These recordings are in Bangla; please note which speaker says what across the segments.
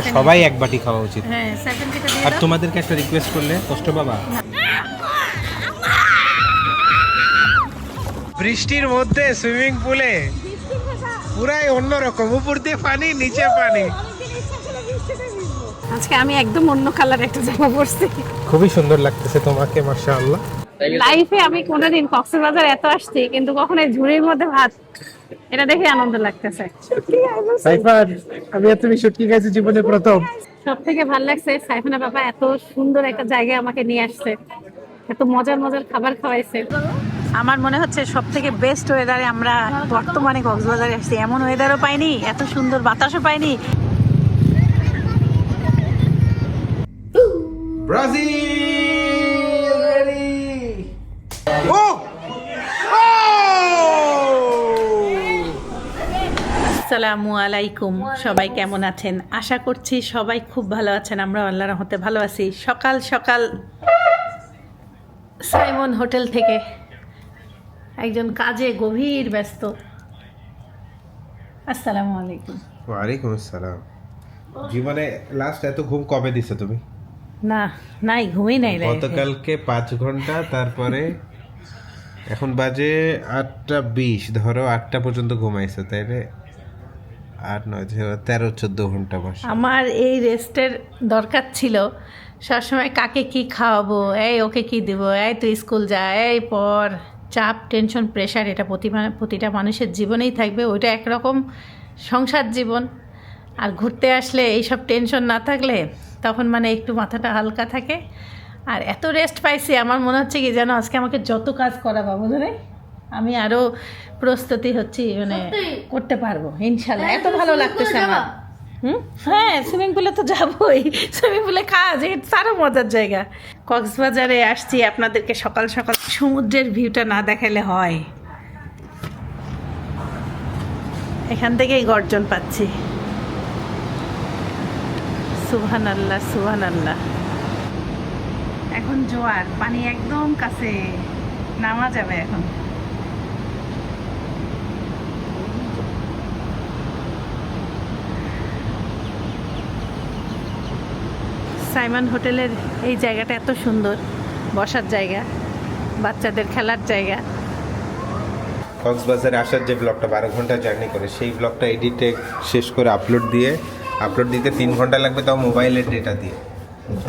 Speaker 1: এটা সবাই এক বাটি খাওয়া উচিত।
Speaker 2: হ্যাঁ 7 থেকে দিয়ে
Speaker 1: আর
Speaker 2: দাও।
Speaker 1: তোমাদেরকে একটা রিকোয়েস্ট করলে কষ্ট পাবা? বৃষ্টির মধ্যে সুইমিং পুলে পুরাই অন্যরকম, উপর দিয়ে পানি নিচে পানি।
Speaker 2: আজকে আমি একদম অন্য কালার একটা জামা পরছি।
Speaker 1: খুবই সুন্দর লাগতেছে তোমাকে, মাশাআল্লাহ।
Speaker 2: লাইফে আমি কোনোদিন কক্সবাজার এত আসছি কিন্তু কখনো এই ঝুড়ির মধ্যে ভাত, এটা দেখে আনন্দ লাগতেছে।
Speaker 1: সাইফান, আমি এতদিন শুটকি খাইছি জীবনে প্রথম।
Speaker 2: সব থেকে ভালো লাগছে সাইফানা বাবা এত সুন্দর একটা জায়গায় আমাকে নিয়ে আসছে, এত মজার মজার খাবার খাওয়াইছে। আমার মনে হচ্ছে সব থেকে বেস্ট ওয়েদারে আমরা বর্তমানে কক্সবাজারে আসছি। এমন ওয়েদারও পাইনি, এত সুন্দর বাতাসও পাইনি।
Speaker 1: Brazil ready. ও
Speaker 2: আসসালামু আলাইকুম, সবাই কেমন আছেন? আশা করছি সবাই খুব ভালো আছেন। আমরা আল্লাহর রহমতে ভালো আছি। সকাল সকাল সাইমন হোটেল থেকে একজন কাজে গভীর ব্যস্ত। আসসালামু আলাইকুম।
Speaker 1: ওয়ালাইকুম আসসালাম। জীবনে লাস্ট এত ঘুম কবে দিছো তুমি?
Speaker 2: না নাই, ঘুমই নাই রে।
Speaker 1: গতকালকে 5 ঘন্টা, তারপরে এখন বাজে 8:20, ধরো 8টা পর্যন্ত ঘুমাইছো, তাই রে? 8 9 13 14 ঘন্টা বসে।
Speaker 2: আমার এই রেস্টের দরকার ছিল। সবসময় কাকে কি খাওয়াবো, এই ওকে কি দিব, এই তুই স্কুল যা, এই পর, চাপ টেনশন প্রেশার, এটা প্রতিটা মানুষের জীবনেই থাকবে। ওইটা একরকম সংসার জীবন। আর ঘুরতে আসলে এইসব টেনশন না থাকলে তখন মানে একটু মাথাটা হালকা থাকে। আর এত রেস্ট পাইছি, আমার মনে হচ্ছে কি যেন আজকে আমাকে যত কাজ করাবো বুঝলে, আমি আরও প্রস্তুতি হচ্ছি, মানে করতে পারবো ইনশাল্লাহ। এত ভালো লাগতেছে আমার। হ্যাঁ সুইমিং পুলে তো যাবোই, সুইমিং পুলে কাজ, এটা আরও মজার জায়গা। কক্সবাজারে আসছি, আপনাদেরকে সকাল সকাল সমুদ্রের ভিউটা না দেখালে হয়। এখান থেকেই গর্জন পাচ্ছি। সুবহানাল্লাহ সুবহানাল্লাহ। এখন জোয়ার, পানি একদম কাছে, নামা যাবে এখন। সাইমন হোটেলের এই জায়গাটা এত সুন্দর, বসার জায়গা, বাচ্চাদের খেলার জায়গা।
Speaker 1: কক্সবাজারে আসার যে ব্লগটা 12 ঘন্টা জার্নি করে, সেই ব্লগটা এডিটে শেষ করে আপলোড দিতে 3 ঘন্টা লাগবে, তাও মোবাইলের ডেটা দিয়ে।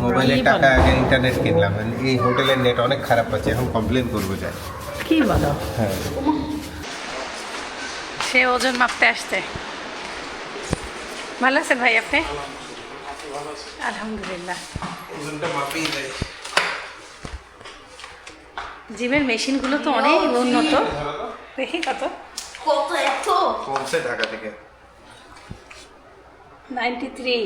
Speaker 1: মোবাইলের টাকা আগে ইন্টারনেট কিনলাম। এই হোটেলের নেট অনেক খারাপ আছে, এখন কমপ্লেন করবো যায়।
Speaker 2: কি বলো?
Speaker 1: হ্যাঁ,
Speaker 2: সে ওজন মাপতে আসছে। ভালো আছেন ভাই আপনি? আলহামদুলিল্লাহ। জিমের মেশিনগুলো তো অনেক উন্নত। দেখি কত এত
Speaker 1: কমছে ঢাকা থেকে
Speaker 2: 93।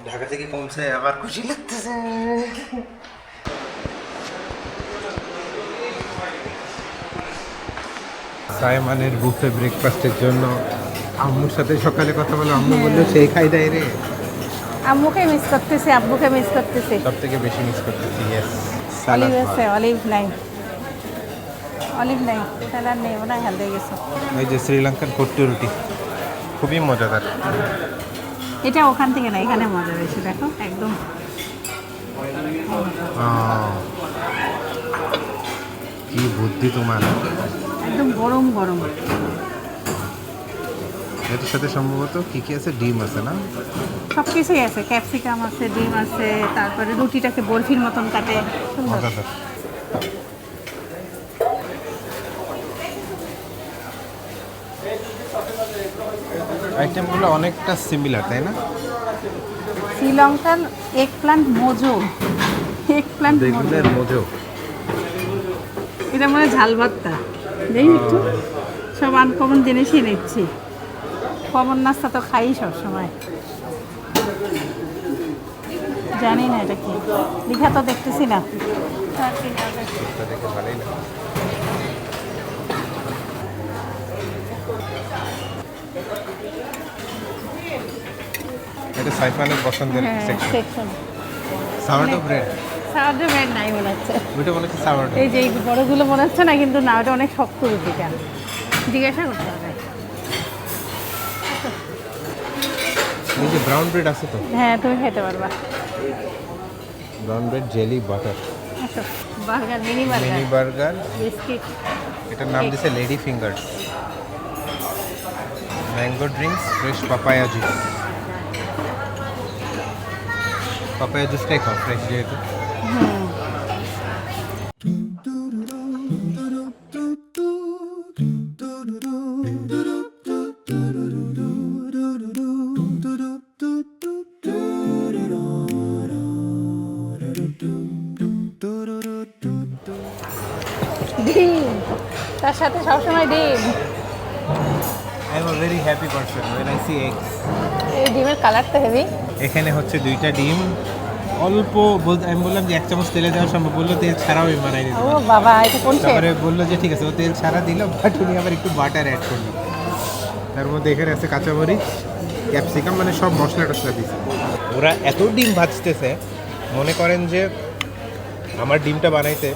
Speaker 1: ঢাকা থেকে কমছে, আবার খুশি লাগতেছে। সাইমনের বুফে ব্রেকফাস্টের জন্য আম্মুর সাথে সকালে কথা বলে, আম্মু বললো সেই খাই দেয় রে।
Speaker 2: আম্মুকে মিস করতেছি, আব্বুকে মিস করতেছি।
Speaker 1: সব থেকে বেশি মিস করতেছি। ইয়েস,
Speaker 2: অলিভ আছে, অলিভ নাই, অলিভ নাই, স্যালাড নেই, মনে হয় হেলদে গেছে।
Speaker 1: এই যে শ্রীলঙ্কান কট্টু রুটি, খুবই মজাদার।
Speaker 2: এটা ওখান থেকে না, এখানে মজা বেশি। দেখো একদম
Speaker 1: কি বুদ্ধি তোমার!
Speaker 2: একদম গরম গরম।
Speaker 1: এটার সাথে সম্ভবত কি কি আছে, ডিম আছে না?
Speaker 2: সব কিছুই আছে, ক্যাপসিকাম আছে, ডিম আছে, তারপরে রুটিটাকে বরফির মতন কাটে। সুন্দর।
Speaker 1: মজাদার। আইটেমগুলো অনেকটা সিমিলার, তাই না?
Speaker 2: Sri Lankan egg plant Mojo, egg plant
Speaker 1: বেগুনের মোজো।
Speaker 2: এটা মনে হয় ঝাল ভর্তা। দেখি একটু, সব আনকমন জিনিসই নিচ্ছি। কমন নাস্তা তো খাই সব সময়। জানি না এটা কি, লিখা তো দেখতেছি না।
Speaker 1: এটা সাইফানের পছন্দের section.
Speaker 2: Section
Speaker 1: sourdough bread.
Speaker 2: Sourdough bread নাই মনে হচ্ছে।
Speaker 1: ওইটা মনে হচ্ছে সাওয়ারডো।
Speaker 2: এই যে এই বড়গুলো মনে হচ্ছে না, কিন্তু না, ওটা অনেক শক্ত রুটিটা, জিজ্ঞাসা করতে হবে।
Speaker 1: এই যে ব্রাউন ব্রেড আছে তো,
Speaker 2: হ্যাঁ তুমি খেতে পারবা।
Speaker 1: ব্রাউন ব্রেড জেলি বাটার
Speaker 2: আসো, burger, mini
Speaker 1: mini
Speaker 2: burger,
Speaker 1: burger,
Speaker 2: biscuit.
Speaker 1: এটার নাম দিছে lady fingers, mango drinks, fresh papaya juice. Papaya জুসটাই খাও, ফ্রেশ যেহেতু।
Speaker 2: ডিম, তার সাথে সবসময় ডিম।
Speaker 1: I am a very happy person when I see eggs.
Speaker 2: এই ডিমের কালারটা হেভি।
Speaker 1: এখানে হচ্ছে 2টা ডিম, অল্প বলতে আমি বললাম যে 1 চামচ তেলে দেওয়া সম্ভব, বললো তেল ছাড়াও আমি বানাই দিতে
Speaker 2: ও
Speaker 1: পারি।
Speaker 2: বাবা, এটা কোন শেফ?
Speaker 1: তারপরে বললো যে ঠিক আছে, ও তেল ছাড়া দিল, বাট উনি আবার একটু বাটার অ্যাড করলো। তার মধ্যে এখানে আছে কাঁচামরিচ, ক্যাপসিকাম, মানে সব মশলা টশলা দিচ্ছে। ওরা এত ডিম ভাজতেছে, মনে করেন যে আমার ডিমটা বানাইতে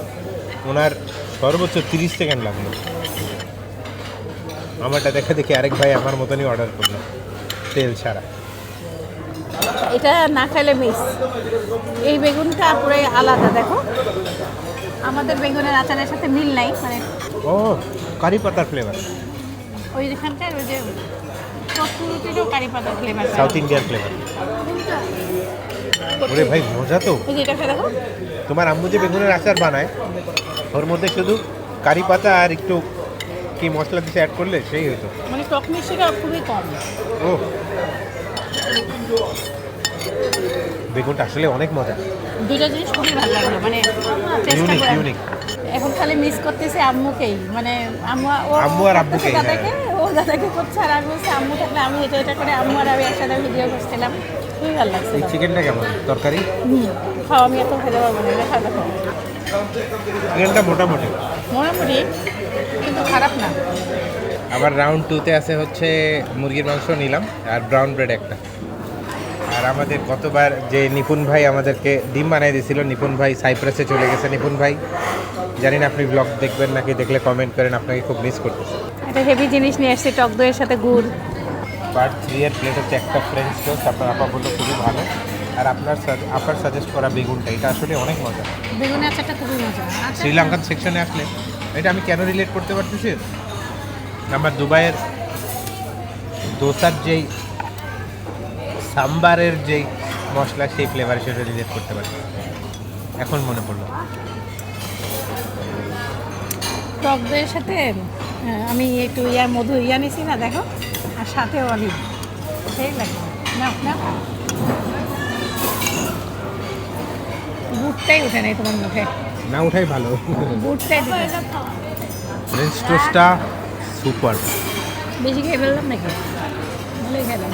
Speaker 1: ওনার সর্বোচ্চ 30 সেকেন্ড লাগলো। আমারটা দেখে দেখে আরেক ভাই আমার মতনই অর্ডার করলো, তেল ছাড়া।
Speaker 2: এটা না খাইলে মিস। এই বেগুনটা পুরাই আলাদা, দেখো আমাদের বেগুনের আচারের সাথে মিল নাই, মানে
Speaker 1: ও কারি পাতার ফ্লেভার,
Speaker 2: ওই যেখানকার ওই যে কস্তুরিটিরও কারি পাতার ফ্লেভার,
Speaker 1: সাউথ ইন্ডিয়ান ফ্লেভার। ওরে ভাই মজা তো।
Speaker 2: এই যে এটা খেয়ে দেখো।
Speaker 1: তোমার আম্মু যে বেগুনের আচার বানায়, ওর মধ্যে শুধু কারি পাতা আর একটু কি মশলা দিতে অ্যাড করলে সেই হতো।
Speaker 2: মানে টক মিষ্টিটা খুবই কম।
Speaker 1: ও বেগুনটা আসলে অনেক মজা,
Speaker 2: দুটো জিনিস খুবই ভালো লাগলো, মানে
Speaker 1: ইউনিক ইউনিক।
Speaker 2: এখন খালি মিস করতেছি আম্মুকেই, মানে
Speaker 1: আম্মু আর আব্বুকে, হ্যাঁ।
Speaker 2: দাদাকে, ও দাদাকে করছে আর আমি বলছি আম্মু থাকলে আমি এটা করে আম্মু আর আমি একসাথে ভিডিও করছিলাম, খুবই ভালো লাগছে।
Speaker 1: এই চিকেনটা কেমন তরকারি?
Speaker 2: খাও, আমি এত খেতে পারবো না, এটা খাওয়া দেখো।
Speaker 1: চিকেনটা মোটামুটি
Speaker 2: মোটামুটি, কিন্তু খারাপ না।
Speaker 1: আবার রাউন্ড 2তে আছে হচ্ছে মুরগির মাংস নিলাম আর ব্রাউন ব্রেড একটা। আর আমাদের গতবার যে নিপুণ ভাই আমাদেরকে ডিম বানাই দিয়েছিল, নিপুণ ভাই সাইপ্রাসে চলে গেছে। নিপুণ ভাই জানি না আপনি ব্লগ দেখবেন নাকি, দেখলে কমেন্ট করেন, আপনাকে খুব মিস করতেছে।
Speaker 2: একটা হেভি জিনিস নিয়ে এসেছি, টক দইয়ের সাথে গুড়।
Speaker 1: পার্ট 3 এর প্লেট হচ্ছে একটা ফ্রেঞ্চ টোস্ট, আপনার আপা বললো খুবই ভালো। আর আপনার সাজেস্ট করা বেগুনটা, এটা আসলে অনেক মজা।
Speaker 2: বেগুনের আচারটা খুবই মজা। আচ্ছা,
Speaker 1: শ্রীলঙ্কান সেকশনে আসলে এটা আমি কেন রিলেট করতে পারতেছি, আমার দুবাইয়ের দোসার যেই সাম্বারের যেই মশলা, সেই ফ্লেভারের সাথে রিলেট করতে পারি। এখন মনে পড়লো।
Speaker 2: টক দইয়ের সাথে আমি একটু মধু নিছি না, দেখো, আর সাথে অলিভ, সেই লাগে না না। বুটটাই উঠে নাই তোমার মুখে,
Speaker 1: না উঠাই ভালো।
Speaker 2: বুটটাই
Speaker 1: ফ্রেঞ্চ টোস্টটা সুপার।
Speaker 2: বেশি খেয়ে ফেললাম নাকি? ভালোই খেলাম।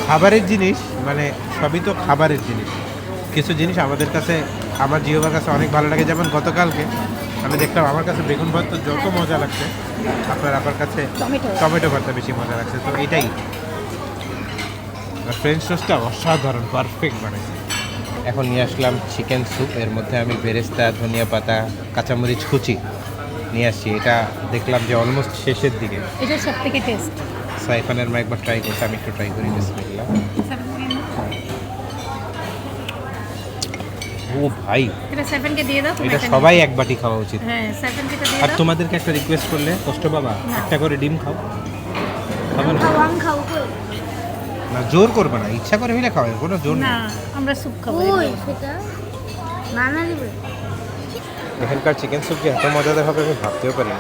Speaker 1: খাবারের জিনিস মানে সবই তো খাবারের জিনিস, কিছু জিনিস আমাদের কাছে, আমার জিওবার কাছে অনেক ভালো লাগে। যেমন গতকালকে আমি দেখলাম, আমার কাছে বেগুন ভর্তা যত মজা লাগছে, আপনার কাছে টমেটো ভর্তা বেশি মজা লাগছে। তো এটাই। আর ফ্রেঞ্চ টোস্টটা অসাধারণ, পারফেক্ট বানাইছে। এখন নিয়ে আসলাম চিকেন স্যুপ, এর মধ্যে আমি বেরেস্তা, ধনিয়া পাতা, কাঁচামরিচ কুচি নিয়ে আসছি। এটা দেখলাম যে অলমোস্ট শেষের দিকে,
Speaker 2: এটা সব থেকে টেস্ট।
Speaker 1: সাইফানের মা একবার ট্রাই করছে, আমি একটু ট্রাই করি। বিসমিল্লাহ। ও ভাই,
Speaker 2: এটা 7কে দিয়ে দাও।
Speaker 1: এটা সবাই এক বাটি খাওয়া উচিত।
Speaker 2: হ্যাঁ 7কে দিয়ে
Speaker 1: আর
Speaker 2: দাও।
Speaker 1: তোমাদেরকে একটা রিকোয়েস্ট করলে, কষ্ট বাবা, একটা করে ডিম খাও। খাবে না? না জোর করবে না, ইচ্ছা করে হইলে খাওয়াবে, কোনো জোর
Speaker 2: না,
Speaker 1: না।
Speaker 2: আমরা স্যুপ খাবো।
Speaker 3: সেটা নানা দিবে।
Speaker 1: এখানকার চিকেন স্যুপ যে এত মজাদার হবে আমি ভাবতেও পারি না।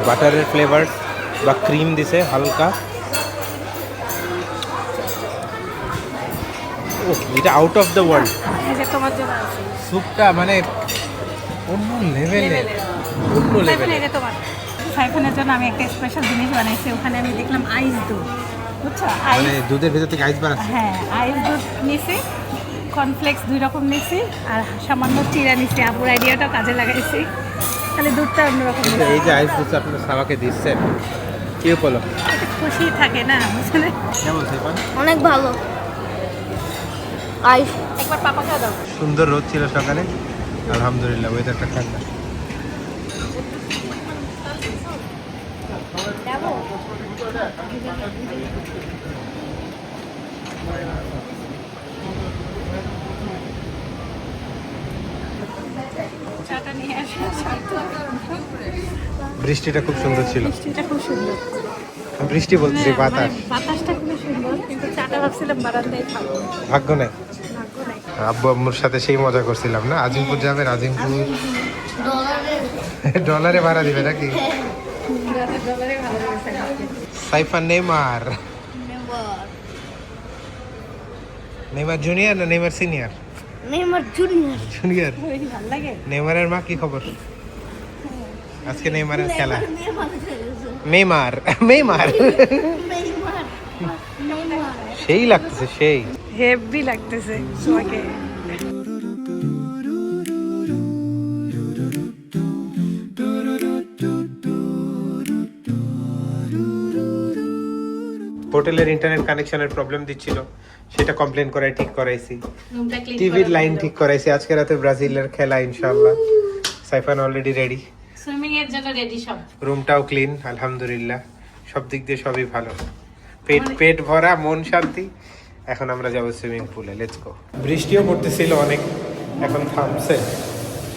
Speaker 1: বাটারের ফ্লেভার বা ক্রিম দিছে হালকা। ও এটা আউট অফ দ্য ওয়ার্ল্ড।
Speaker 2: এই যে তোমার জন্য আছে।
Speaker 1: স্যুপটা মানে অন্য লেভেলের, অন্য লেভেলের।
Speaker 2: এটা তোমার। সাইফানের জন্য আমি একটা স্পেশাল জিনিস বানাইছি, ওখানে আমি দেখলাম আইস দুধ, বুঝছো?
Speaker 1: মানে দুধের ভেতর থেকে আইস বানাচ্ছে।
Speaker 2: হ্যাঁ, আইস দুধ নিছি, কর্নফ্লেক্স 2 রকম নিছি, আর সামান্য চিরা নিছি। আপুর আইডিয়াটা কাজে লাগাইছি, খালি দুধটা অন্যরকম
Speaker 1: কিন্তু
Speaker 2: নিছি।
Speaker 1: এই যে আইস দুধ আপনার সাবাকে দিচ্ছেন, কি বলো?
Speaker 2: একটু খুশি থাকে না, বুঝলে?
Speaker 1: কেমন সাইফান?
Speaker 3: অনেক ভালো। আইস
Speaker 2: একবার পাপাকে দাও।
Speaker 1: সুন্দর রোদ ছিল সকালে, আলহামদুলিল্লাহ ওয়েদারটা ঠান্ডা।
Speaker 2: যাবো চাটা নিয়ে আসা শর্ত।
Speaker 1: বৃষ্টিটা খুব সুন্দর ছিল।
Speaker 2: বৃষ্টিটা খুব সুন্দর।
Speaker 1: বৃষ্টি বলতেছি,
Speaker 2: হ্যাঁ,
Speaker 1: বাতাস।
Speaker 2: মানে বাতাসটা খুবই সুন্দর, কিন্তু চাটা ভাবছিলাম বারান্দায় খাবো।
Speaker 1: ভাগ্য নাই।
Speaker 2: ভাগ্য নাই।
Speaker 1: আব্বু আম্মুর সাথে সেই মজা করছিলাম না, আজিমপুর যাবে, আজিমপুর ডলারে ভাড়া দিবে নাকি?
Speaker 2: ডলারে ভালো লাগছে আজকে।
Speaker 1: সাইফা নেইমার, নেইমার জুনিয়র না Neymar senior?
Speaker 3: Neymar junior.
Speaker 1: Junior.
Speaker 2: ওই ভালো লাগে।
Speaker 1: নেইমারের মা কি খবর? আজকে নেইমারের খেলা।
Speaker 3: নেইমার
Speaker 1: মেইমার, মেইমার
Speaker 3: নেইমার
Speaker 1: সেই লাগতেছে, সেই।
Speaker 2: হেভি লাগতেছে তোমাকে।
Speaker 1: হোটেলের ইন্টারনেট কানেকশনের প্রবলেম দিচ্ছিল, সেটা কমপ্লেন করাই ঠিক করাইছি। টিভির লাইন ঠিক করাইছি। আজকে রাতে ব্রাজিলের খেলা ইনশাআল্লাহ। সাইফান অলরেডি রেডি,
Speaker 2: সুইমিং এর জন্য রেডি সব।
Speaker 1: রুমটাও ক্লিন আলহামদুলিল্লাহ, সব দিক দিয়ে সবই ভালো। পেট ভরা, মন শান্তি। এখন আমরা যাব সুইমিং পুলে, লেটস গো। বৃষ্টিও পড়তেছিল অনেক, এখন থামছে।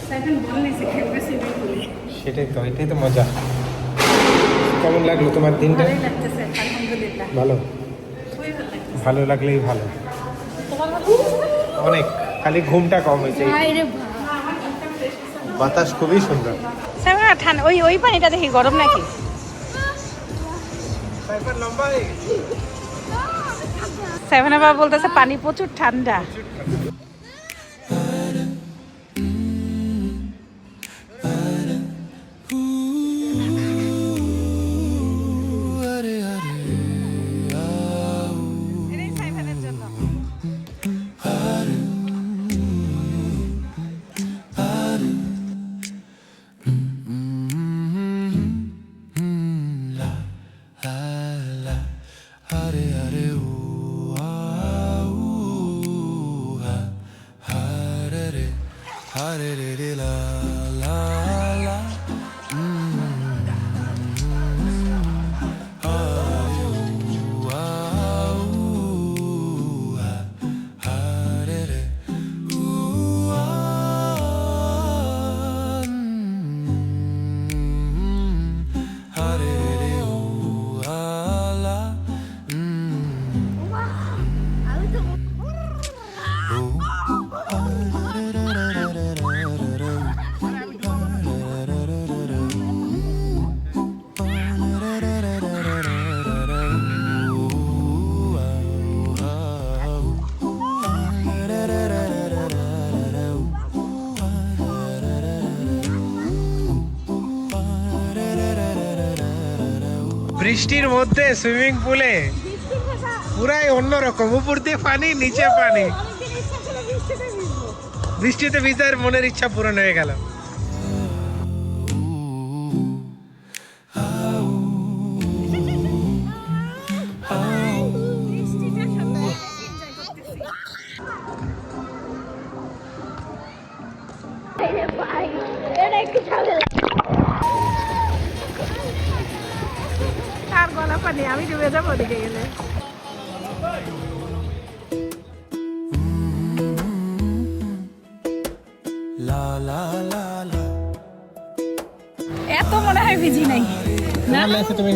Speaker 2: সাইফান বলেছে খেলবে সুইমিং পুলে।
Speaker 1: সেটাই তো, এটাই তো মজা। কেমন লাগলো তোমার দিনটা?
Speaker 2: ভালোই লাগতেছে আলহামদুলিল্লাহ।
Speaker 1: ভালো,
Speaker 2: খুবই ভালো লাগতেছে।
Speaker 1: ভালো লাগলেই ভালো।
Speaker 2: তোমার ভালো লাগতেছে?
Speaker 1: অনেক, খালি ঘুমটা কম হয়েছে।
Speaker 3: বাইরে
Speaker 1: বাতাস খুবই সুন্দর।
Speaker 2: সাইফান ঠান্ডা, ওই পানিটা দেখি গরম নাকি?
Speaker 1: সাইফান লম্বা হয়ে গেছে।
Speaker 2: সাইফান বাবা বলতেছে পানি প্রচুর ঠান্ডা। এটাই সাইফানের জন্য।
Speaker 3: আমি তো
Speaker 1: বৃষ্টির মধ্যে সুইমিং পুলে পুরাই অন্যরকম, উপর দিয়ে পানি, নিচে পানি। বৃষ্টিতে ভিজার মনের ইচ্ছা পূরণ হয়ে গেল।
Speaker 3: এটা একটু ঝামেলা।
Speaker 2: তার গলা পানি, আমি ডুবে যাবো ওদিকে গেলে। এত মনে হয় ভিজি নাই না? আমি প্রথমে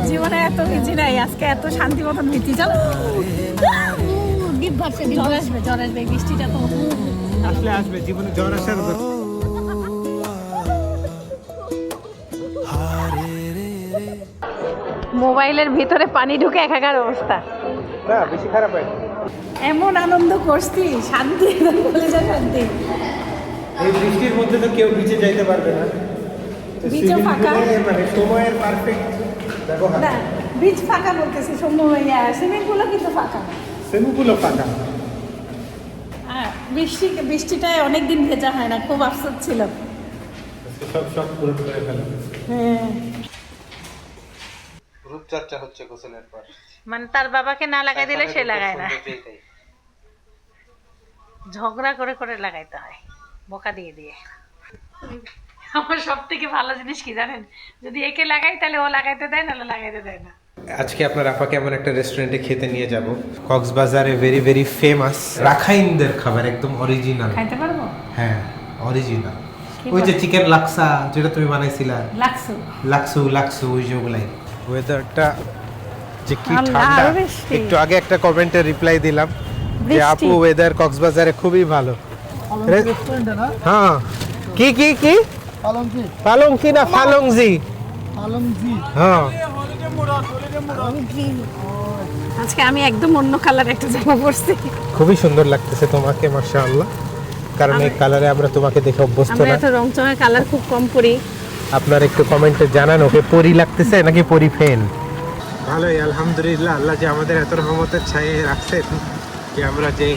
Speaker 2: জীবনে এত ভিজি নাই, আজকে এত শান্তি মতন ভিজি। চলো
Speaker 3: ডিপ ভাবছে
Speaker 2: জ্বর আসবে, জ্বর আসবে, এই বৃষ্টিটা তো।
Speaker 1: আসলে আসবে, জীবনে জ্বর আসার কথা।
Speaker 2: মোবাইলের ভিতরে পানি ঢুকে একাকার অবস্থা।
Speaker 1: না বেশি খারাপ হয়।
Speaker 2: এমন আনন্দ করছি, শান্তি, বলে যা শান্তি।
Speaker 1: এই বৃষ্টির মধ্যে তো কেউ নিচে যাইতে পারবে না। তো
Speaker 2: Beach ও
Speaker 1: swimming
Speaker 2: ফাঁকা।
Speaker 1: pool এ মানে সময়ের পারফেক্ট ব্যবহার।
Speaker 2: না, বীজ ফাঁকা বলতেছি, সময় সুইমিং পুলও কিন্তু ফাঁকা।
Speaker 1: সুইমিং পুলও ফাঁকা।
Speaker 2: আর বৃষ্টিটায় অনেকদিন ভেজা হয় না, খুব আফসোস ছিল।
Speaker 1: সব পূরণ করে ফেলা।
Speaker 2: হ্যাঁ,
Speaker 1: রূপচর্চা হচ্ছে গোসলের পর।
Speaker 2: মানে তার বাবাকে না লাগাই দিলে সে লাগায় না, ঝগড়া করে করে লাগাইতে হয়, বকা দিয়ে দিয়ে। আমার সব থেকে ভালো জিনিস কি জানেন, যদি একে লাগাই তাহলে ও লাগাইতে দেয়, নাহলে লাগাইতে দেয় না।
Speaker 1: আজকে আপনার আপাকে এমন একটা রেস্টুরেন্টে খেতে নিয়ে যাব, কক্সবাজারে ভেরি ভেরি ফেমাস রাখাইনদের খাবার, একদম অরিজিনাল।
Speaker 2: খাইতে পারবো?
Speaker 1: হ্যাঁ অরিজিনাল।
Speaker 2: কি
Speaker 1: ওই যে
Speaker 2: বলে?
Speaker 1: চিকেন লাক্সা যেটা তুমি বানাইছিলা,
Speaker 2: লাগছো?
Speaker 1: লাক্সু লাক্সু ওই যে ওগুলাই। ওয়েদারটা যে কি
Speaker 2: আল্লাহ,
Speaker 1: ঠান্ডা।
Speaker 2: আরো বৃষ্টি।
Speaker 1: একটু আগে একটা কমেন্টে রিপ্লাই দিলাম যে
Speaker 2: বৃষ্টি।
Speaker 1: আপু ওয়েদার কক্সবাজারে খুবই ভালো। হ্যাঁ কি কি কি পালংকি না ফালংজি? হ্যাঁ
Speaker 2: আজকে আমি একদম অন্য কালার একটা জামা পরছি।
Speaker 1: খুবই সুন্দর লাগতেছে তোমাকে মাশাআল্লাহ, কারণ এই কালারে আমরা তোমাকে দেখে অভ্যস্ত
Speaker 2: আমরা
Speaker 1: না।
Speaker 2: এত রংচঙা কালার খুব কম পরি।
Speaker 1: আপনার একটু কমেন্টে জানান ওকে পরি লাগতেছে নাকি পরি ফেন। ভালোই আলহামদুলিল্লাহ, আল্লাহ যে আমাদের এত রহমতের ছায়ে রাখছেন যে আমরা যে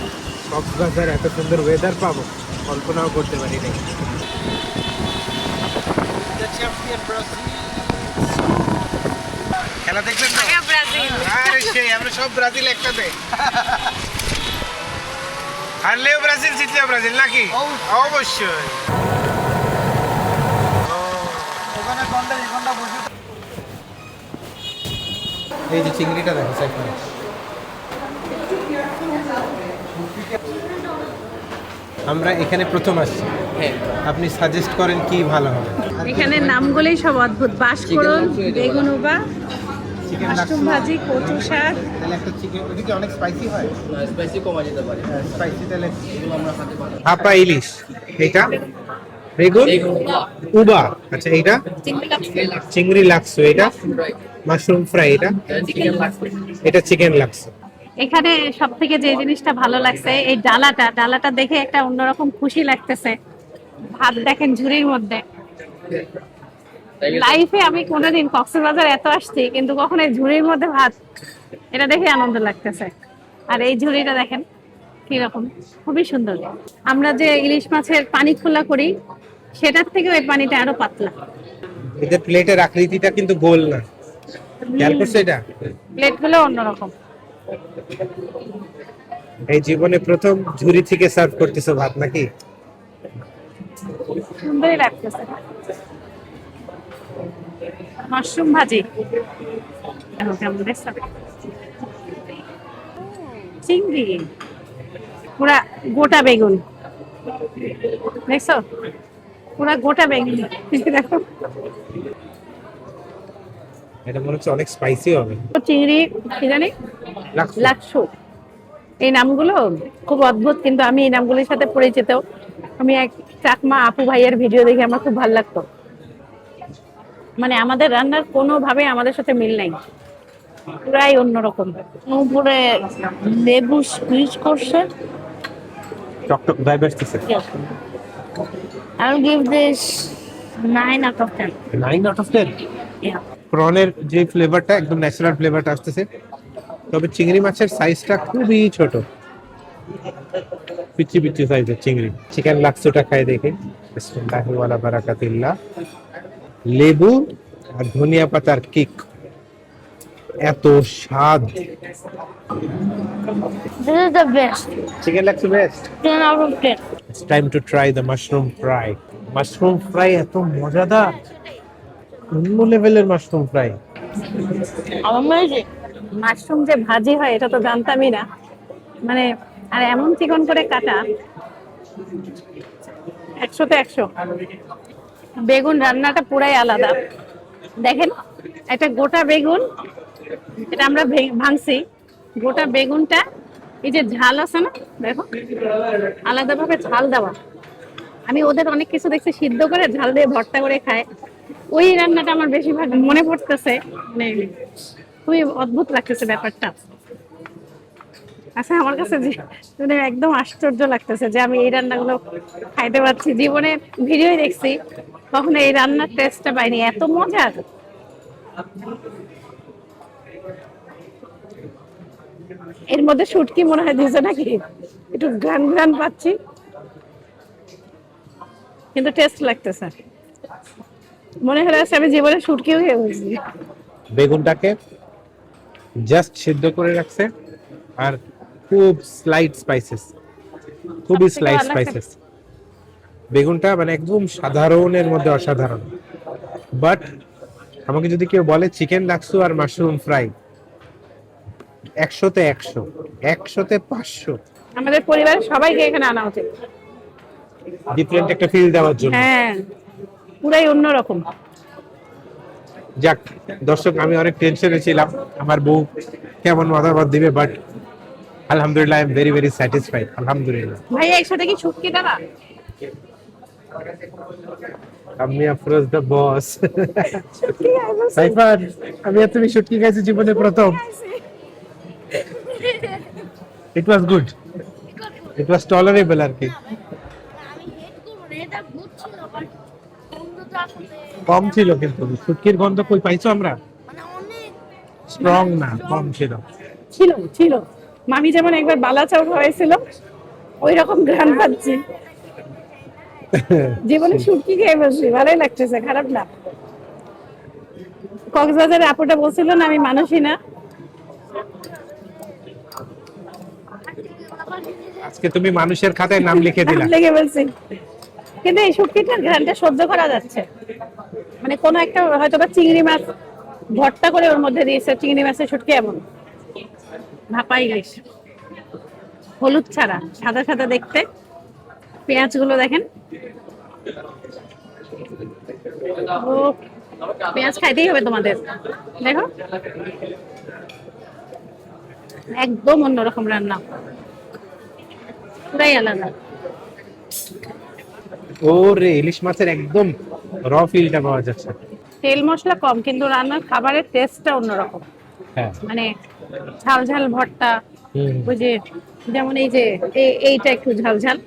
Speaker 1: কক্সবাজার এত সুন্দর ওয়েদার পাবো কল্পনাও করতে পারি নাই। খেলা দেখলেন তো? আরে সেই আমরা সব ব্রাজিল একসাথে। হারলেও ব্রাজিল, জিতলেও ব্রাজিল নাকি? অবশ্যই। এই যে চিংড়িটা দেখো সাইফানে। আমরা এখানে প্রথম আসছি, আপনি সাজেস্ট করেন কি ভালো হবে?
Speaker 2: এখানে নামগুলোই সব অদ্ভুত। বাঁশফোড়ন, বেগুন উবা,
Speaker 1: চিকেন
Speaker 2: মাশরুম ভাজি, কচু শাক।
Speaker 1: তাহলে একটা চিকেন, ওটা কি অনেক স্পাইসি হয়?
Speaker 4: স্পাইসি কমা যেতে পারে
Speaker 1: স্পাইসি তাহলে
Speaker 4: এগুলো আমরা খাতে পারি
Speaker 1: হাপা ইলিশ, এটা বেগুন উবা, আচ্ছা এটা চিংড়ি লাক্সু, এটা মাশরুম ফ্রাই, এটা
Speaker 4: চিকেন লাগবে
Speaker 1: এটা চিকেন লাক্সু।
Speaker 2: এখানে সব থেকে যে জিনিসটা ভালো লাগছে এই ডালাটা দেখে একটা অন্যরকম খুশি লাগতেছে। ভাত দেখেন ঝুড়ির মধ্যে। লাইফে আমি কোনোদিন কক্সবাজার এত আসছি কিন্তু কখনো এই ঝুড়ির মধ্যে ভাত, এটা দেখে আনন্দ লাগতেছে। আর এই ঝুড়িটা দেখেন কিরকম, খুবই সুন্দর। আমরা যে ইলিশ মাছের পানি খোলা করি সেটার থেকেও এই পানিটা আরো পাতলা।
Speaker 1: এদের প্লেটের আকৃতিটা কিন্তু গোল না, খেয়াল করছো এটা?
Speaker 2: প্লেট গুলো অন্যরকম।
Speaker 1: এই জীবনে প্রথম ঝুড়ি থেকে সার্ভ করতেছো ভাত নাকি?
Speaker 2: সুন্দরই লাগতেছে। মাশরুম ভাজি, কেমন দেখছো? চিংড়ি, পুরা গোটা বেগুন দেখছো, পুরা গোটা বেগুন। দেখো
Speaker 1: এটা মনে হচ্ছে অনেক স্পাইসি হবে।
Speaker 2: চিংড়ি কি জানি
Speaker 1: লাক্সু।
Speaker 2: লাক্সু, এই নামগুলো খুব অদ্ভুত কিন্তু আমি এই নামগুলোর সাথে পরিচিত। আমি এক চাকমা আপু ভাইয়ের ভিডিও দেখে আমার খুব ভালো লাগতো। মানে আমাদের রান্নার কোনোভাবে আমাদের সাথে মিল নাই, পুরাই অন্যরকম। উপরে লেবু স্কুইজ করছে।
Speaker 1: টকটক ভাইব আসতেছে।
Speaker 3: I'll give this 9 out of 10.
Speaker 1: 9 out of 10।
Speaker 3: Yeah.
Speaker 1: প্রনের যে ফ্লেভারটা একদম ন্যাচারাল ফ্লেভারটা আসতেছে, তবে চিংড়ি মাছের সাইজটা খুবই ছোট, পিচ্ছি পিচ্ছি সাইজের চিংড়ি। চিকেন লাক্সুটা খাই দেখি, বিসমিল্লাহি ওয়ালা বারাকাতিল্লাহ। লেবু আর ধনিয়া পাতার কিক, এত স্বাদ।
Speaker 3: This is the best.
Speaker 1: Chicken লাক্সু best.
Speaker 3: 10 out of 10.
Speaker 1: It's time to try the mushroom fry. Mushroom fry এত মজাদার, অন্য লেভেলের মাশরুম ফ্রাই।
Speaker 3: Amazing.
Speaker 2: মাশরুম যে ভাজি হয় এটা তো জানতামই না। মানে আর এমন চিকন করে কাটা, 100-তে 100। বেগুন রান্নাটা পুরাই আলাদা। দেখেন একটা গোটা বেগুন, এটা আমরা ভাঙছি। গোটা বেগুনটা এই যে ঝাল আছে না, দেখো আলাদাভাবে ঝাল দেওয়া। আমি ওদের অনেক কিছু দেখছি সিদ্ধ করে ঝাল দিয়ে ভর্তা করে খায়, ওই রান্নাটা আমার বেশিরভাগ মনে পড়তেছে। মানে খুবই অদ্ভুত লাগতেছে ব্যাপারটা। আচ্ছা আমার কাছে মানে একদম আশ্চর্য লাগতেছে যে আমি এই রান্নাগুলো খাইতে পারছি। জীবনে ভিডিও দেখছি, কখনো এই রান্নার টেস্টটা পাইনি, এত মজার। এর মধ্যে শুটকি মনে হয় দিয়েছে নাকি, একটু ঘ্রাণ ঘ্রাণ পাচ্ছি কিন্তু টেস্ট লাগতেছে। মনে হচ্ছে আমি জীবনে শুটকিও খেয়ে বলছি।
Speaker 1: বেগুনটাকে জাস্ট সিদ্ধ করে রাখছে আর খুব স্লাইট স্পাইসেস, খুবই স্লাইট স্পাইসেস। বেগুনটা মানে একদম সাধারণের মধ্যে অসাধারণ। বাট আমাকে যদি কেউ বলে চিকেন লাক্সু আর মাশরুম ফ্রাই 100-তে 100, 100-তে 500,
Speaker 2: আমাদের পরিবারের সবাইকে এখানে আনা উচিত।
Speaker 1: ডিফারেন্ট একটা ফিল দেওয়ার জন্য।
Speaker 2: হ্যাঁ, পুরাই অন্যরকম।
Speaker 1: যাক দর্শক, আমি অনেক টেনশনে ছিলাম আমার বউ কেমন মতামত দিবে, বাট আলহামদুলিল্লাহ I am very very satisfied. আলহামদুলিল্লাহ।
Speaker 2: ভাইয়া একসাথে কি শুটকি দাঁড়া?
Speaker 1: আমি আফরোজ দ্য বস। সাইফান, আমি আর তুমি শুটকি খাইছি জীবনে প্রথম। ইট was good, it was tolerable আর কি। কম ছিল কিন্তু শুটকির গন্ধ কই পাইছো আমরা? স্ট্রং না, কম ছিল।
Speaker 2: ছিল ছিল, মামি যেমন একবার বালা চাউল হয়েছিল ওই রকম ঘ্রাণ পাচ্ছি। জীবনে শুটকি খেয়ে বসছি, ভালোই লাগতেছে, খারাপ না। কক্সবাজারে আপুটা বলছিল না আমি মানুষই না।
Speaker 1: আজকে তুমি মানুষের খাতায় নাম লিখে দিলা।
Speaker 2: লেগে বলছি, কিন্তু এই শুটকিটার ঘ্রাণটা সহ্য করা যাচ্ছে। মানে কোনো একটা হয়তো বা চিংড়ি মাছ ভর্তা করে ওর মধ্যে দিয়েছে, চিংড়ি মাছের শুটকি এমন ভাপাই ইলিশ, হলুদ ছাড়া, সাদা সাদা দেখতে। পেঁয়াজ গুলো দেখেন, ও পেঁয়াজ খাইতেই হবে তোমাদের। দেখো একদম অন্যরকম রান্না, পুরাই আলাদা।
Speaker 1: ওরে ইলিশ মাছের একদম র ফিলটা পাওয়া যাচ্ছে।
Speaker 2: তেল মশলা কম, কিন্তু রান্নার খাবারের টেস্টটা অন্যরকম।
Speaker 1: হ্যাঁ,
Speaker 2: মানে ঝাল ঝাল ভর্তা, ওই যে যেমন এই যে এইটা একটু ঝাল ঝাল,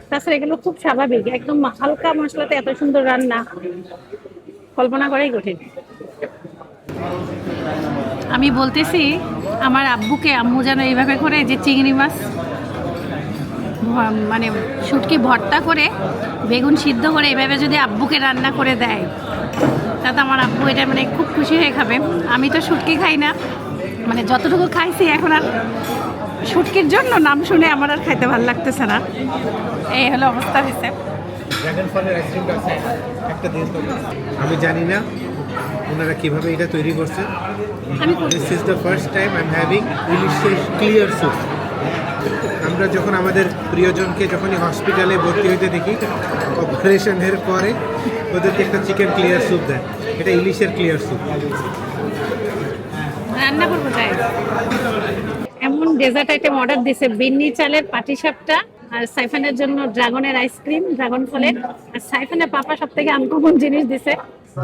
Speaker 2: তাছাড়া এগুলো খুব স্বাভাবিক, একদম হালকা মশলাতে এত সুন্দর রান্না কল্পনা করাই কঠিন। আমি বলতেছি আমার আব্বুকে, আম্মু যেন এইভাবে করে যে চিংড়ি মাছ মানে শুটকি ভর্তা করে বেগুন সিদ্ধ করে এইভাবে যদি আব্বুকে রান্না করে দেয়, তাতে আমার আব্বু এটা মানে খুব খুশি হয়ে খাবে। আমি তো শুটকি খাই না, মানে যতটুকু খাইছি এখন আর শুটকির জন্য নাম শুনে আমার আর খাইতে ভালো লাগতেছে না। এই হলো অবস্থা হয়েছে।
Speaker 1: ড্রাগন ফলের আইসক্রিমটা আছে একটা দিন তো আমি জানি না ওনারা কিভাবে এটা তৈরি করছে।
Speaker 2: আমি
Speaker 1: this is the first time I am having ইলিশের ক্লিয়ার স্যুপ। আমরা যখন আমাদের প্রিয়জনকে যখনই হসপিটালে ভর্তি হইতে দেখি অপারেশনের পরে ওদেরকে একটা চিকেন ক্লিয়ার স্যুপ দেয়, এটা ইলিশের ক্লিয়ার স্যুপ।
Speaker 2: রান্না করবো চাই। এমন ডেজার্ট আইটেম অর্ডার দিছে, বিন্নি চালের পাটিসাপটা, আর সাইফানের জন্য ড্রাগনের আইসক্রিম, ড্রাগন ফলের। আর সাইফানের পাপা সব থেকে আনকমন জিনিস দিছে,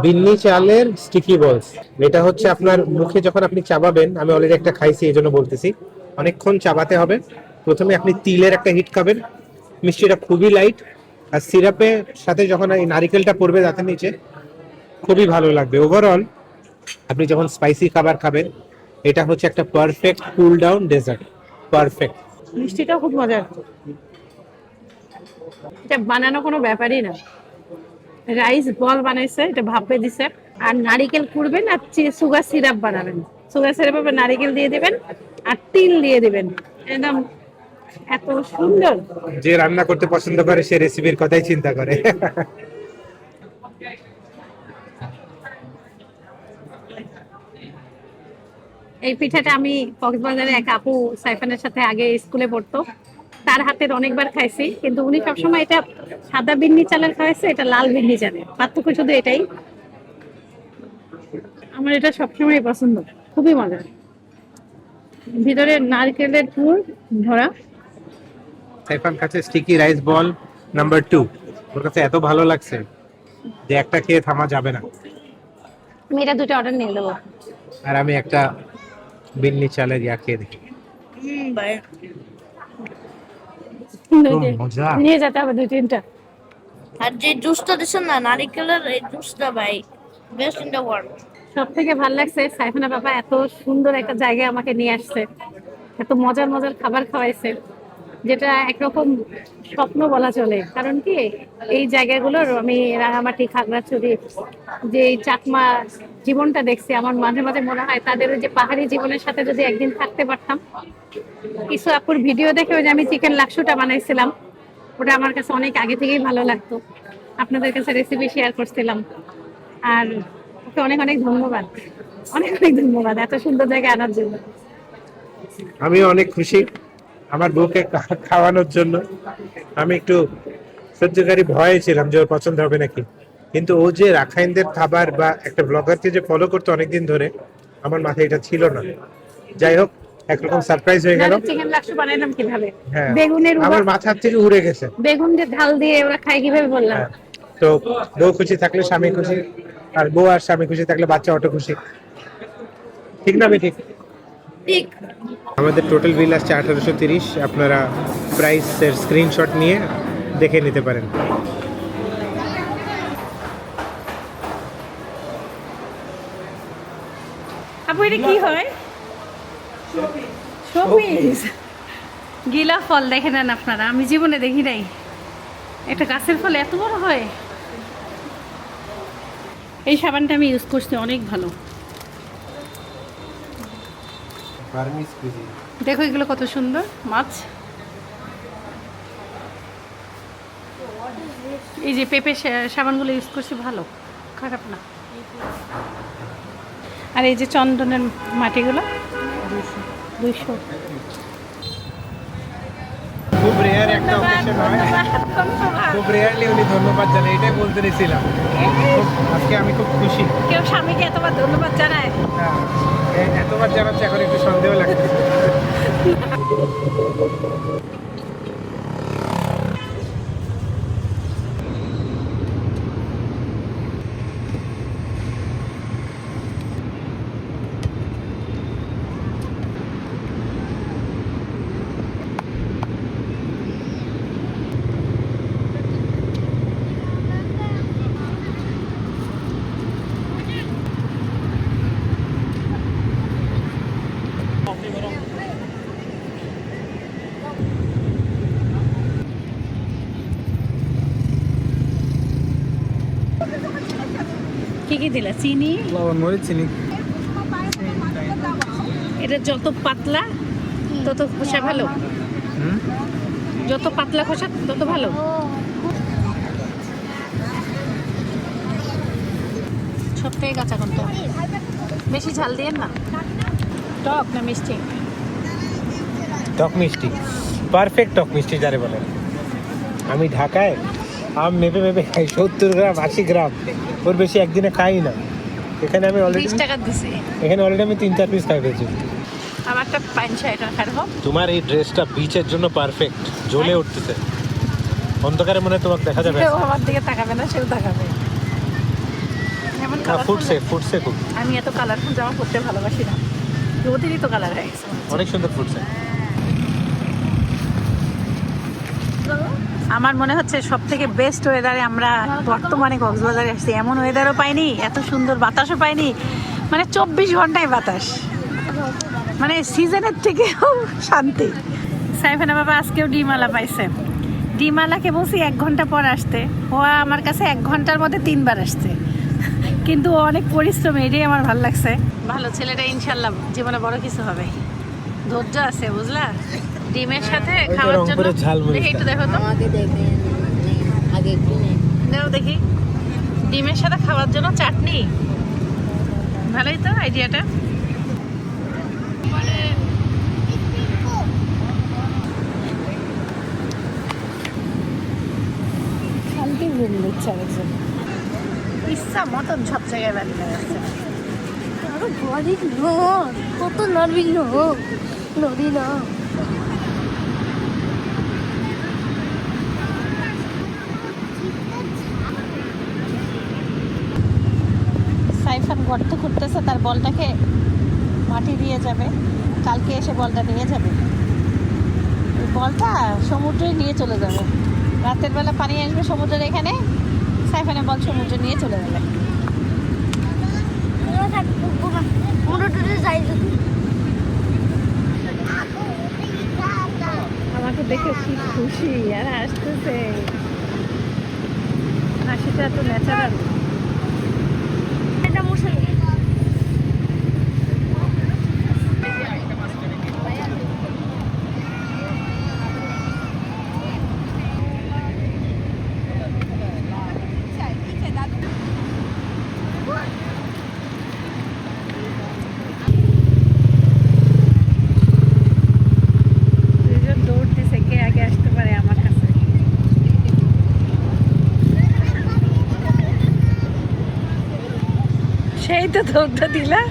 Speaker 1: বিন্নি চালের স্টিকি বলস। এটা হচ্ছে আপনার মুখে যখন আপনি চাবাবেন, আমি অলরেডি একটা খাইছি এই জন্য বলতেছি, অনেকক্ষণ চাবাতে হবে। প্রথমে আপনি তিলের একটা হিট খাবেন, মিষ্টিটা খুবই লাইট, আর সিরাপের সাথে যখন এই নারিকেলটা পড়বে দাঁতের নিচে খুবই ভালো লাগবে। ওভারঅল আপনি যখন স্পাইসি খাবার খাবেন, এটা হচ্ছে একটা perfect cool down dessert, perfect.
Speaker 2: মিষ্টিটাও খুব মজার। এটা বানানো কোনো ব্যাপারই না, রাইস বল বানাইছে, এটা ভাপে দিছে, আর নারিকেল কুড়বেন আর সুগার সিরাপ বানাবেন। সুগার সিরাপে নারিকেল দিয়ে দিবেন আর তিল দিয়ে দিবেন, একদম এত সুন্দর।
Speaker 1: যে রান্না করতে পছন্দ করে সে রেসিপির কথাই চিন্তা করে।
Speaker 2: এই পিঠাটা আমি কক্সবাজারে এক আপু সাইফানের সাথে আগে স্কুলে পড়তো, তার হাতের অনেকবার খাইছি, কিন্তু উনি সবসময় এটা সাদা বিন্নি চালের খাওয়াইছে, এটা লাল বিন্নি চালের, পার্থক্য শুধু এটাই। আমার এটা সবসময় পছন্দ, খুবই মজা। ভিতরে নারকেলের পুর ভরা।
Speaker 1: সাইফান কাছে স্টিকি রাইস বল নাম্বার 2, ওর কাছে এত ভালো লাগছে যে একটা খেয়ে থামা যাবে না।
Speaker 2: আমি এটা দুটো অর্ডার নিয়ে দেবো।
Speaker 1: আর আমি একটা বিন্নি চালের ইয়া খেয়ে দেখি। মজা।
Speaker 2: নিয়ে যেতে হবে 2-3টা।
Speaker 3: আর যে জুসটা দিচ্ছেন না নারিকেলের, এই জুসটা ভাই বেস্ট ইন দ্য ওয়ার্ল্ড।
Speaker 2: সব থেকে ভালো লাগছে সাইফানা বাবা এত সুন্দর একটা জায়গায় আমাকে নিয়ে আসছে, এত মজার মজার খাবার খাওয়াইছে, যেটা একরকম স্বপ্ন বলা চলে। কারণ কি এই জায়গাগুলোর আমি রাঙামাটি, খাগড়াছড়ি যে এই চাকমা জীবনটা দেখছি, আমার মাঝে মাঝে মনে হয় তাদের ওই যে পাহাড়ি জীবনের সাথে যদি একদিন থাকতে পারতাম। কিছু আপুর ভিডিও দেখে ওই যে আমি চিকেন লাক্সুটা বানাইছিলাম, ওটা আমার কাছে অনেক আগে থেকেই ভালো লাগতো। আপনাদের কাছে রেসিপি শেয়ার করছিলাম। আর ওকে অনেক অনেক ধন্যবাদ, অনেক অনেক ধন্যবাদ এত সুন্দর জায়গায় আনার জন্য।
Speaker 5: আমি অনেক খুশি আমার বউকে খাওয়ানোর জন্য। আমি একটু সহ্যকারী ভয়ে ছিলাম যে ওর পছন্দ হবে নাকি, কিন্তু ও যে রাখাইনদের খাবার বা একটা ব্লগারকে যে ফলো করতো অনেকদিন ধরে, আমার মাথায় এটা ছিল না। যাই হোক, একরকম সারপ্রাইজ হয়ে গেল।
Speaker 2: চিকেন লাক্সু বানাইলাম কিভাবে,
Speaker 5: হ্যাঁ,
Speaker 2: বেগুনের
Speaker 5: আমার মাথার থেকে উড়ে গেছে।
Speaker 2: বেগুন দিয়ে ঢাল দিয়ে ওরা খায় কিভাবে বললাম।
Speaker 5: হ্যাঁ, তো বউ খুশি থাকলে স্বামী খুশি, আর বউ আর স্বামী খুশি থাকলে বাচ্চা অটো খুশি। ঠিক না ঠিক?
Speaker 3: ঠিক।
Speaker 5: আমাদের টোটাল বিল আসছে 1830। আপনারা প্রাইসের স্ক্রিনশট নিয়ে দেখে নিতে পারেন।
Speaker 2: আপু এটা কি হয়? শোপিস। গিলা ফল দেখে নেন আপনারা, আমি জীবনে দেখি নাই একটা গাছের ফল এত বড় হয়। এই সাবানটা আমি ইউজ করছি, অনেক ভালো। দেখো এগুলো কত সুন্দর মাছ। এই যে পেঁপে সাবানগুলো ইউজ করছি, ভালো, খারাপ না। আর এই যে চন্দনের মাটিগুলো 200।
Speaker 5: খুব রেয়ার একটা অকেশন হয়, খুব রেয়ারলি উনি ধন্যবাদ জানাই, এটাই বলতে নিয়েছিলাম। আজকে আমি খুব খুশি।
Speaker 2: কেউ স্বামীকে এতবার ধন্যবাদ জানায়?
Speaker 5: হ্যাঁ, এতবার জানাচ্ছে, এখন একটু সন্দেহ লাগছে।
Speaker 2: কি কি দিলা? চিনি,
Speaker 5: লবণ, মরিচ, চিনি।
Speaker 2: এটা যত পাতলা তত খোসা ভালো, যত পাতলা খোসা তত ভালো। সব থেকে কাঁচা কোনটা? বেশি ঝাল দিয়ে না, টক না মিষ্টি?
Speaker 5: টক মিষ্টি, পারফেক্ট টক মিষ্টি যারে বলে। আমি ঢাকায় আম মেপে মেপে খাই 70 গ্রাম 80 গ্রাম, ওর বেশি একদিনে খাই না। এখানে আমি অলরেডি
Speaker 2: 20 টাকা দিছি,
Speaker 5: এখানে অলরেডি আমি 3-4 পিস খাই ফেলছি।
Speaker 2: আমারটা 5-6 টাকা খাবো।
Speaker 5: তোমার এই ড্রেসটা বিচের জন্য পারফেক্ট, জ্বলে উঠতেছে। অন্ধকারে মনে হয় তোমাকে দেখা যাবে।
Speaker 2: কেউ আমার দিকে তাকাবে না, সেও তাকাবে। এমন
Speaker 5: ফুটছে
Speaker 2: colourful-
Speaker 5: ফুটছে খুব,
Speaker 2: আমি এত কালারফুল জামা পরতে ভালোবাসি না, অতিরিক্ত কালার হয়ে গেছে।
Speaker 5: অনেক সুন্দর ফুটছে।
Speaker 2: আমার মনে হচ্ছে সব থেকে বেস্ট ওয়েদারে আমরা বর্তমানে কক্সবাজারে আসছি। এমন ওয়েদারও পাইনি, এত সুন্দর বাতাসও পাইনি, মানে 24 ঘন্টায় বাতাস, মানে সিজনের থেকেও শান্তি। সাইফানা বাবা আজকেও ডিমালা পাইছে। ডিমালাকে বলছি 1 ঘন্টা পর আসতে, ও আমার কাছে 1 ঘন্টার মধ্যে 3 বার আসছে, কিন্তু ও অনেক পরিশ্রমী, এটাই আমার ভালো লাগছে। ভালো ছেলেটা ইনশাল্লাহ জীবনে বড় কিছু হবে, ধৈর্য আছে, বুঝলা? ডিমের সাথে খাওয়ার জন্য
Speaker 5: রংপুরের ঝালমুড়ি
Speaker 2: দেখি, একটু দেখো তো,
Speaker 3: আগে একটু নেই।
Speaker 2: দেখো দেখি, ডিমের সাথে খাওয়ার জন্য চাটনি, ভালোই তো আইডিয়াটা। শান্তি ঘুম দিচ্ছে আরেকজন, ইচ্ছা মতন সব জায়গায় বাড়িতে যাচ্ছে।
Speaker 3: আরো বড়ি কত নড়বি নদী না।
Speaker 2: সাইফান গর্ত খুঁড়তেছে, তার বলটাকে মাটি দিয়ে যাবে, কালকে এসে বলটা নিয়ে যাবে। ওই বলটা সমুদ্রে নিয়ে চলে যাবে, রাতের বেলা পানি আসবে সমুদ্রের এখানে, সাইফানের বল সমুদ্রে নিয়ে চলে যাবে। আমাকে দেখে কি খুশি, আর আসতেছে, হাসিটা এত ন্যাচারাল। সেই তো দৌড়টা দিলা,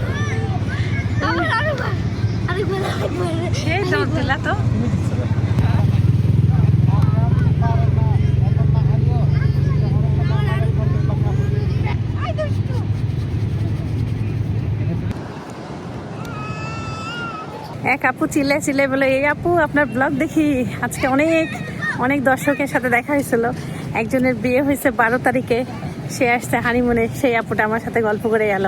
Speaker 2: সেই দৌড় দিলা তো। এক আপু চিল্লায় চিল্লায় বলে, এই আপু আপনার ব্লগ দেখি, আজকে অনেক অনেক দর্শকের সাথে দেখা হয়েছিল। একজনের বিয়ে হয়েছে 12 তারিখে, সে আসছে হানিমুনে, সেই আপুটা আমার সাথে গল্প করে গেল।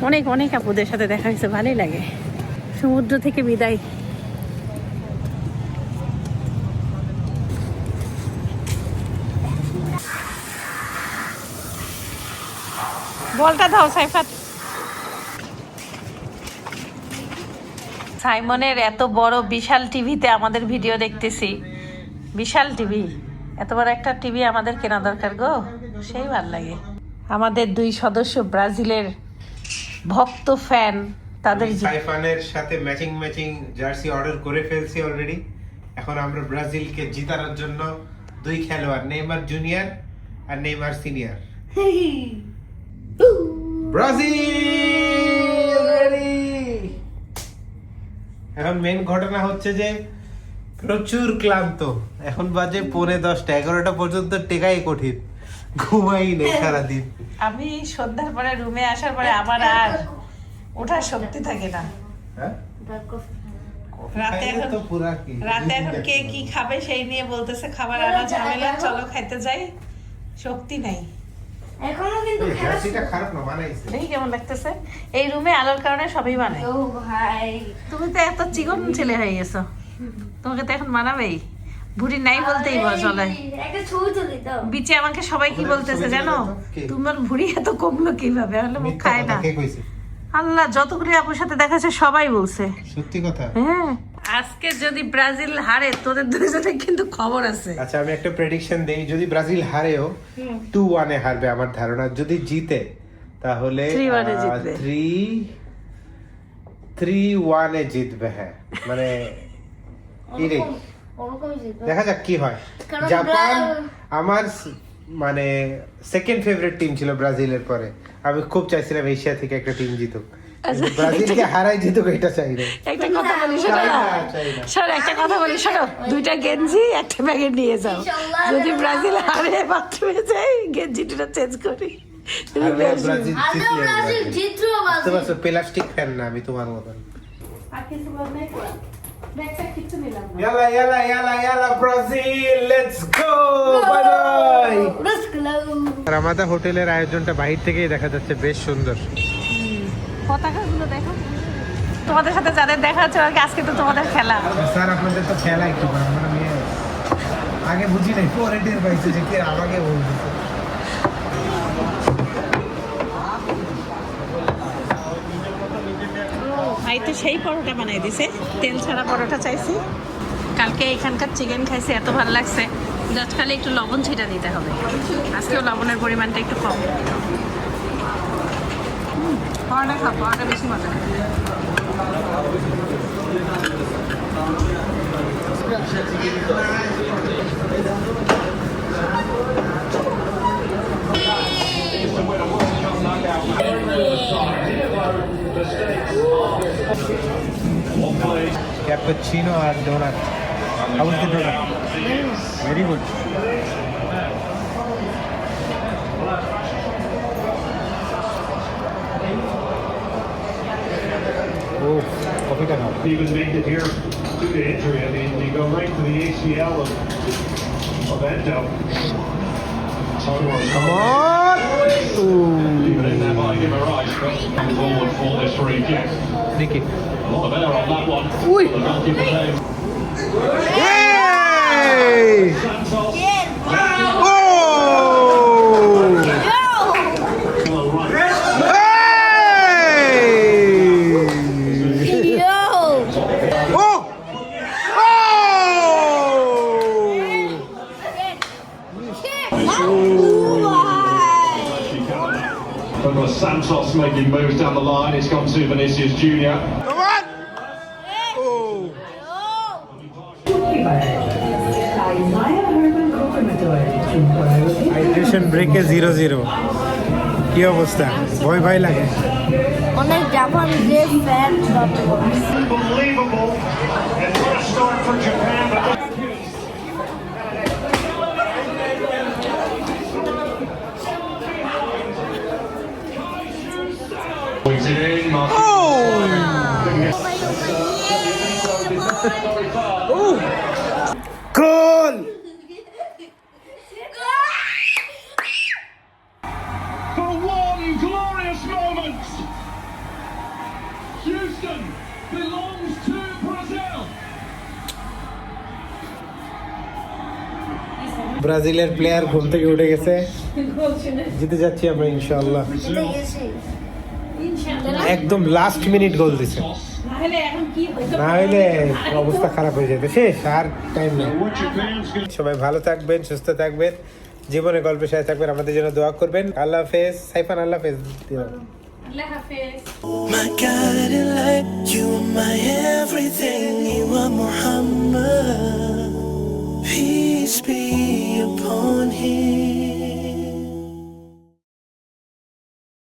Speaker 2: অনেক অনেক আপুদের সাথে দেখা হয়েছে, ভালোই লাগে। সমুদ্র থেকে বিদায়। বলটা দাও সাইফাত। সাইমনের এত বড় বিশাল টিভিতে আমাদের ভিডিও দেখতেছি। বিশাল টিভি, এত বড় একটা টিভি আমাদের কেনা দরকার গো, সেই ভাল লাগে। আমাদের 2 সদস্য ব্রাজিলের ভক্ত ফ্যান, তাদের
Speaker 1: সাইফানের সাথে ম্যাচিং জার্সি অর্ডার করে ফেলছি অলরেডি। এখন আমরা ব্রাজিলকে জিতানোর জন্য 2 খেলোয়াড়, নেইমার জুনিয়র আর নেইমার সিনিয়র। Brazil ready. এখন মেন ঘটনা হচ্ছে যে প্রচুর ক্লান্ত, এখন বাজে 10:45, 11টা পর্যন্ত টেকাই কঠিন, ঘুমাই নেই সারাদিন।
Speaker 2: আমি সন্ধ্যার পরে রুমে আসার পরে আমার আর ওঠার শক্তি থাকে না।
Speaker 1: হ্যাঁ?
Speaker 2: রাতে এখন
Speaker 1: তো পুরা কি
Speaker 2: রাতে এখন কে কি খাবে সেই নিয়ে বলতেছে, খাবার আনা ঝামেলা, চলো খাইতে যাই, শক্তি নাই।
Speaker 3: এখনো কিন্তু
Speaker 1: এই জার্সিটা খারাপ না, বানাইছে।
Speaker 2: দেখি কেমন লাগতেছে। এই রুমে আলোর কারণে সবই বানায়।
Speaker 3: ও ভাই,
Speaker 2: তুমি তো এত চিকন ছেলে হয়ে গেছো, তোমাকে তো এখন মানাবেই। বুড়ি নাই বলতেই চলে।
Speaker 3: একটা ছবি তুলি তো।
Speaker 2: বিচে আমাকে সবাই কি বলতেছে জানো, তোমার ভুড়ি এত কমলো কিভাবে? বলে মুখ
Speaker 1: মিথ্যা
Speaker 2: খায়
Speaker 1: কথা
Speaker 2: না।
Speaker 1: কে কইছে?
Speaker 2: আল্লাহ, যতগুলি আপুর সাথে দেখাচ্ছে সবাই বলছে।
Speaker 1: সত্যি কথা।
Speaker 2: হ্যাঁ, আজকে যদি ব্রাজিল হারে তোদের দুজনের কিন্তু খবর আছে।
Speaker 1: আচ্ছা, আমি একটা প্রেডিকশন দেই, যদি ব্রাজিল হারেও 2-1 হারবে আমার ধারণা। যদি জিতে তাহলে
Speaker 2: 3-1 জিতবে।
Speaker 1: 3-1 জিতবে। হ্যাঁ, মানে এটাই।
Speaker 3: ওরকমই জিতবে।
Speaker 1: দেখা যাক কি হয়।
Speaker 3: কারণ
Speaker 1: জাপান আমার মানে সেকেন্ড ফেভারিট টিম ছিল ব্রাজিলের পরে। আমি খুব চাইছিলাম এশিয়া থেকে একটা টিম জিতুক, কিন্তু ব্রাজিলকে হারাই জিতুক এটা চাই না।
Speaker 2: একটা কথা বলি শোনো, শোনো একটা কথা বলি শোনো, 2টা গেঞ্জি একটা ব্যাগে নিয়ে যাও। যদি ব্রাজিল হারে বাথরুমে যাই, গেঞ্জি দুটো চেঞ্জ করি।
Speaker 1: আর ব্রাজিল
Speaker 3: আজও
Speaker 1: জিতলে
Speaker 3: ব্রাজিল জিতলো
Speaker 1: বুঝতে
Speaker 3: ব্রাজিল।
Speaker 1: পারছো, প্লাস্টিক ফ্যান না আমি তোমার মতন।
Speaker 2: আর কিছু বলবে? ব্যাগটা কিছু নিলাম না।
Speaker 1: ইয়ালা ইয়ালা ইয়ালা ইয়ালা Brazil, let's go, bye bye.
Speaker 3: Let's go.
Speaker 1: Ramada হোটেলের আয়োজনটা বাহির থেকেই দেখা যাচ্ছে, বেশ সুন্দর।
Speaker 2: পতাকাগুলো দেখো। তোমাদের সাথে যাদের দেখা হচ্ছে আজকে তো তোমাদের খেলা।
Speaker 1: স্যার আপনাদের তো খেলা একটু মানে আমি আগে বুঝি নাই, পরে টের পাইছি যে কে আমাকে বলছে।
Speaker 2: ভাই তো সেই পরোটা বানাই দিছে, তেল ছাড়া পরোটা চাইছি। কালকে এখানকার চিকেন খাইছি, এত ভালো লাগছে। জাস্ট খালি একটু লবণ ছিটা দিতে হবে, আজকেও লবণের পরিমাণটা একটু কম। পরোটা খাও, পরোটা বেশি মজা।
Speaker 1: ক্যাপুচিনো আর doughnut. How was the donut? Very good. Oh, কফিটা খাও।
Speaker 6: He was admitted here to the injury. I mean, you go right to the ACL of Endo.
Speaker 1: Come on!
Speaker 6: Even in there by him, right. Forward for this free kick.
Speaker 1: Free kick.
Speaker 6: A lot of air on that one.
Speaker 1: Ui.
Speaker 6: The goalkeeper saying,
Speaker 1: Yay!
Speaker 6: Santos.
Speaker 3: Yes.
Speaker 1: Oh!
Speaker 6: Well, right.
Speaker 1: Hey!
Speaker 3: Yo.
Speaker 1: Oh!
Speaker 6: From Santos making moves down the line. It's gone to Vinicius Junior.
Speaker 1: Come on! Oh! Hydration break is 0-0.
Speaker 5: কি অবস্থা, ভয় ভয় লাগে?
Speaker 3: অনেক জাপান যে fan
Speaker 6: Unbelievable. And what a start for Japan.
Speaker 5: Goal!
Speaker 6: For one glorious moment, Houston belongs to Brazil.
Speaker 5: ব্রাজিলের প্লেয়ার ঘুম থেকে উঠে গেছে, জিতে যাচ্ছি আমরা ইনশাআল্লাহ। একদম লাস্ট মিনিট গোল দিছে, না হলে অবস্থা খারাপ হয়ে যেত, শেষ আর টাইম নেই।
Speaker 6: What Japan's going to
Speaker 5: সবাই ভালো থাকবেন, সুস্থ থাকবেন, জীবনে গল্পের সাথে থাকবেন, আমাদের জন্য দোয়া করবেন। আল্লাহ হাফেজ। সাইফান আল্লাহ হাফেজ।
Speaker 2: আল্লাহ হাফেজ।
Speaker 7: My guiding light, you are my everything, you are Muhammad.